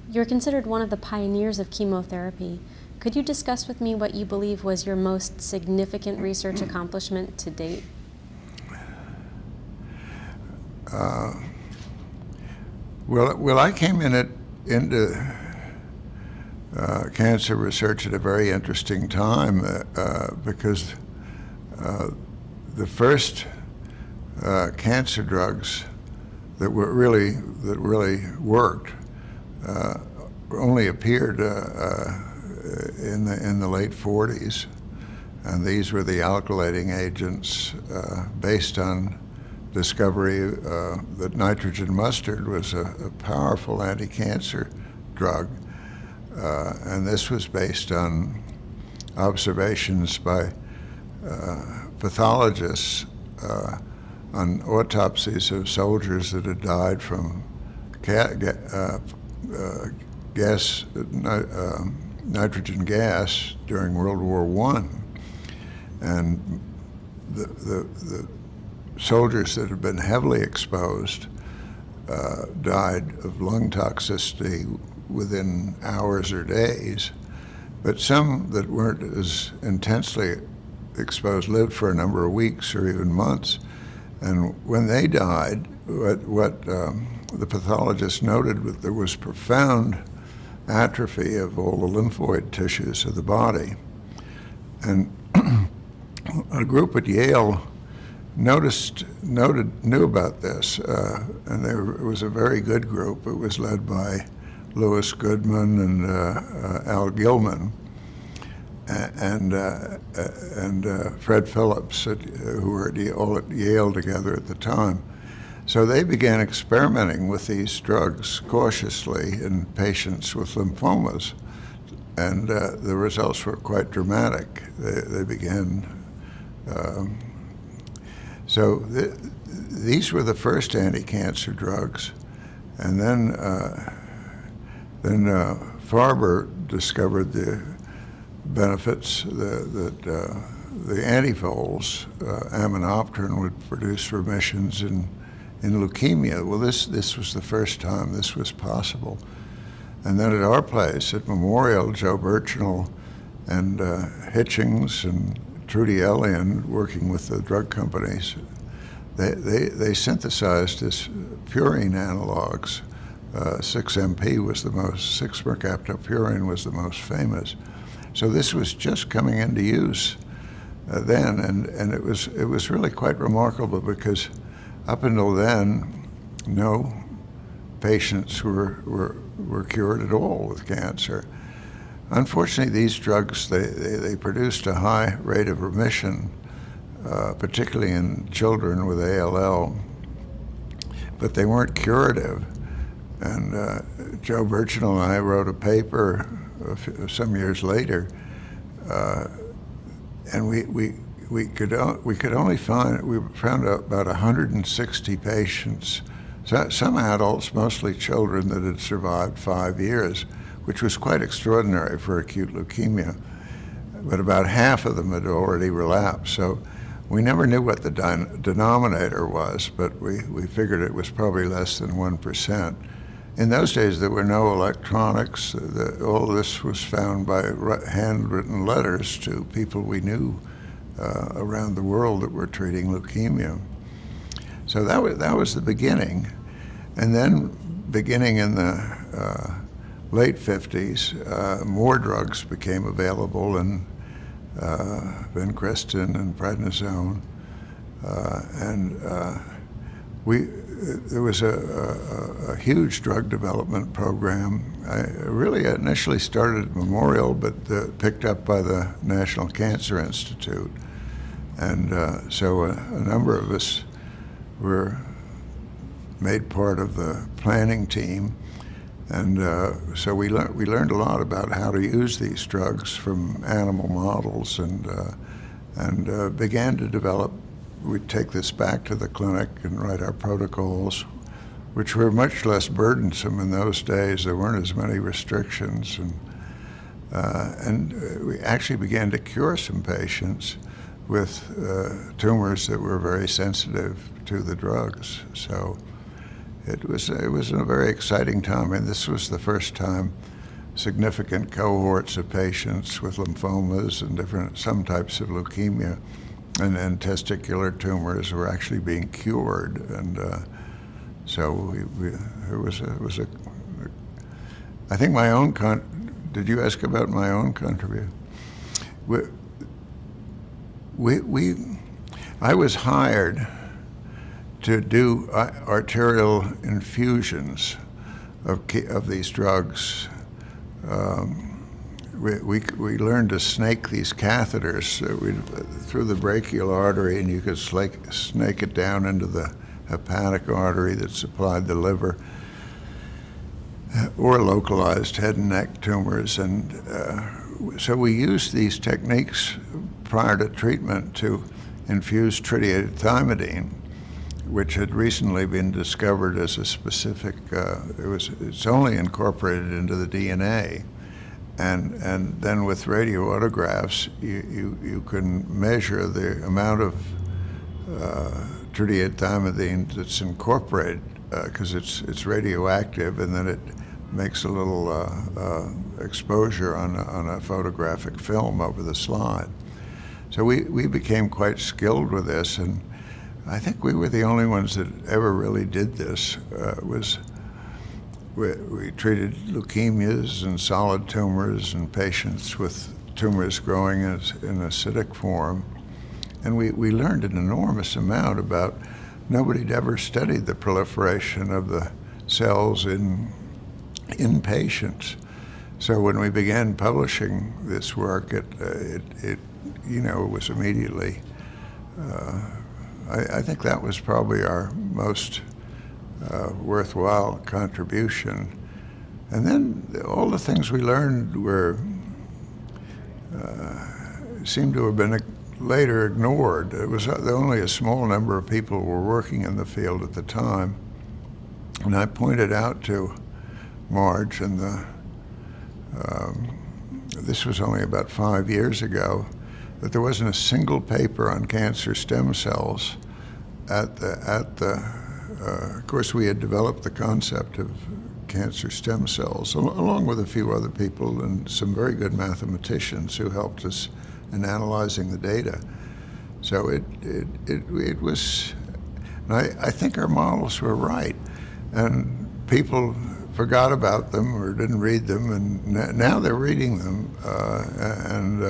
You're considered one of the pioneers of chemotherapy. Could you discuss with me what you believe was your most significant research accomplishment to date? Well, I came into cancer research at a very interesting time because the first cancer drugs that really worked only appeared in the late 40s, and these were the alkylating agents based on discovery that nitrogen mustard was a powerful anti-cancer drug, and this was based on observations by pathologists on autopsies of soldiers that had died from nitrogen gas during World War I. And the soldiers that had been heavily exposed died of lung toxicity within hours or days, but some that weren't as intensely exposed lived for a number of weeks or even months. And when they died, what the pathologist noted was there was profound atrophy of all the lymphoid tissues of the body. And a group at Yale knew about this, and it was a very good group. It was led by Louis Goodman and Al Gilman and Fred Phillips, who were all at Yale together at the time. So they began experimenting with these drugs cautiously in patients with lymphomas, and the results were quite dramatic. They began. These were the first anti-cancer drugs, and then Farber discovered the benefits that the antifoals, aminopterin, would produce remissions in leukemia. Well, this was the first time this was possible. And then at our place at Memorial, Joe Birchnell and Hitchings and Trudy Ellion, working with the drug companies, they synthesized this purine analogs. 6-MP was the most, 6-mercaptopurine was the most famous. So this was just coming into use then, and it was really quite remarkable because up until then, no patients were cured at all with cancer. Unfortunately, these drugs, they produced a high rate of remission, particularly in children with ALL, but they weren't curative. And Joe Birchnell and I wrote a paper some years later, and we found out about 160 patients, some adults, mostly children, that had survived 5 years, which was quite extraordinary for acute leukemia. But about half of them had already relapsed. So we never knew what the denominator was, but we figured it was probably less than 1%. In those days, there were no electronics. All this was found by handwritten letters to people we knew around the world that were treating leukemia. So that was the beginning. And then beginning in the late 50s, more drugs became available, and vincristine and prednisone. There was a huge drug development program. I really initially started at Memorial, but picked up by the National Cancer Institute. And so a number of us were made part of the planning team. And so we learned a lot about how to use these drugs from animal models, and began to develop. We'd take this back to the clinic and write our protocols, which were much less burdensome in those days. There weren't as many restrictions, and we actually began to cure some patients with tumors that were very sensitive to the drugs. So it was a very exciting time, and this was the first time significant cohorts of patients with lymphomas and some types of leukemia and testicular tumors were actually being cured, and so it was a. I think my own did you ask about my own contribution? I was hired to do arterial infusions of these drugs. We learned to snake these catheters through the brachial artery, and you could snake it down into the hepatic artery that supplied the liver, or localized head and neck tumors. And so we used these techniques prior to treatment to infuse tritiethymidine, which had recently been discovered as a specific, it's only incorporated into the DNA. And then with radioautographs, you can measure the amount of tritiethymidine that's incorporated, because it's radioactive, and then it makes a little exposure on a photographic film over the slide. So we became quite skilled with this, and I think we were the only ones that ever really did this. We treated leukemias and solid tumors and patients with tumors growing in acidic form. And we learned an enormous amount about, nobody'd ever studied the proliferation of the cells in patients. So when we began publishing this work, it was immediately, I think that was probably our most worthwhile contribution. And then all the things we learned seemed to have been later ignored. It was only a small number of people were working in the field at the time. And I pointed out to Marge, and this was only about 5 years ago, that there wasn't a single paper on cancer stem cells of course, we had developed the concept of cancer stem cells, along with a few other people and some very good mathematicians who helped us in analyzing the data. So it was, I think our models were right, and people forgot about them or didn't read them, and now they're reading them, and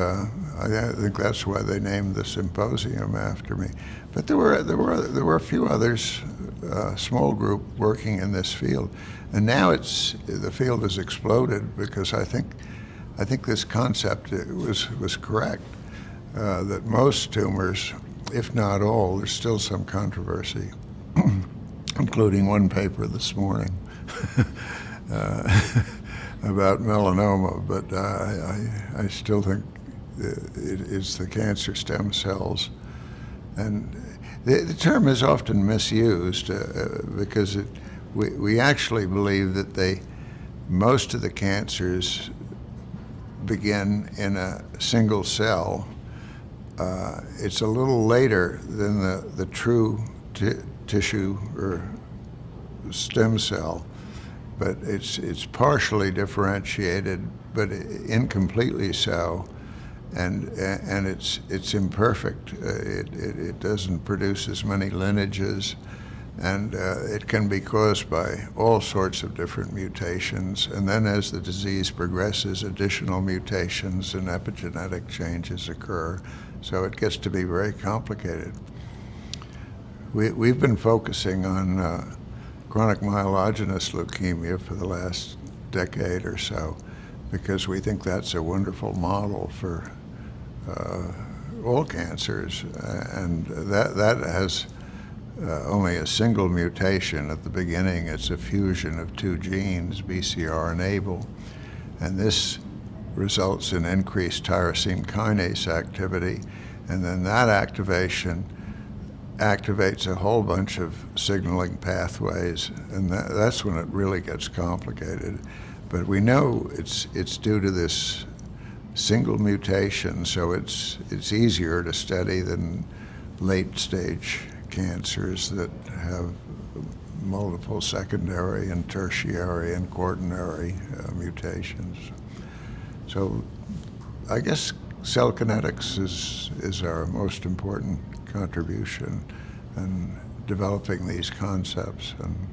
I think that's why they named the symposium after me. But there were a few others, small group working in this field, and now the field has exploded, because I think this concept was correct, that most tumors, if not all, there's still some controversy, including one paper this morning about melanoma, but I still think it's the cancer stem cells. And the term is often misused because we actually believe that most of the cancers begin in a single cell. It's a little later than the true tissue or stem cell, but it's partially differentiated, but incompletely so. And it's imperfect. It doesn't produce as many lineages, and it can be caused by all sorts of different mutations. And then as the disease progresses, additional mutations and epigenetic changes occur. So it gets to be very complicated. We've been focusing on chronic myelogenous leukemia for the last decade or so, because we think that's a wonderful model for all cancers, and that has only a single mutation at the beginning. It's a fusion of two genes, BCR and ABL, and this results in increased tyrosine kinase activity, and then that activation activates a whole bunch of signaling pathways, and that's when it really gets complicated. But we know it's due to this single mutation, so it's easier to study than late stage cancers that have multiple secondary and tertiary and quaternary mutations. So I guess cell kinetics is our most important contribution in developing these concepts. And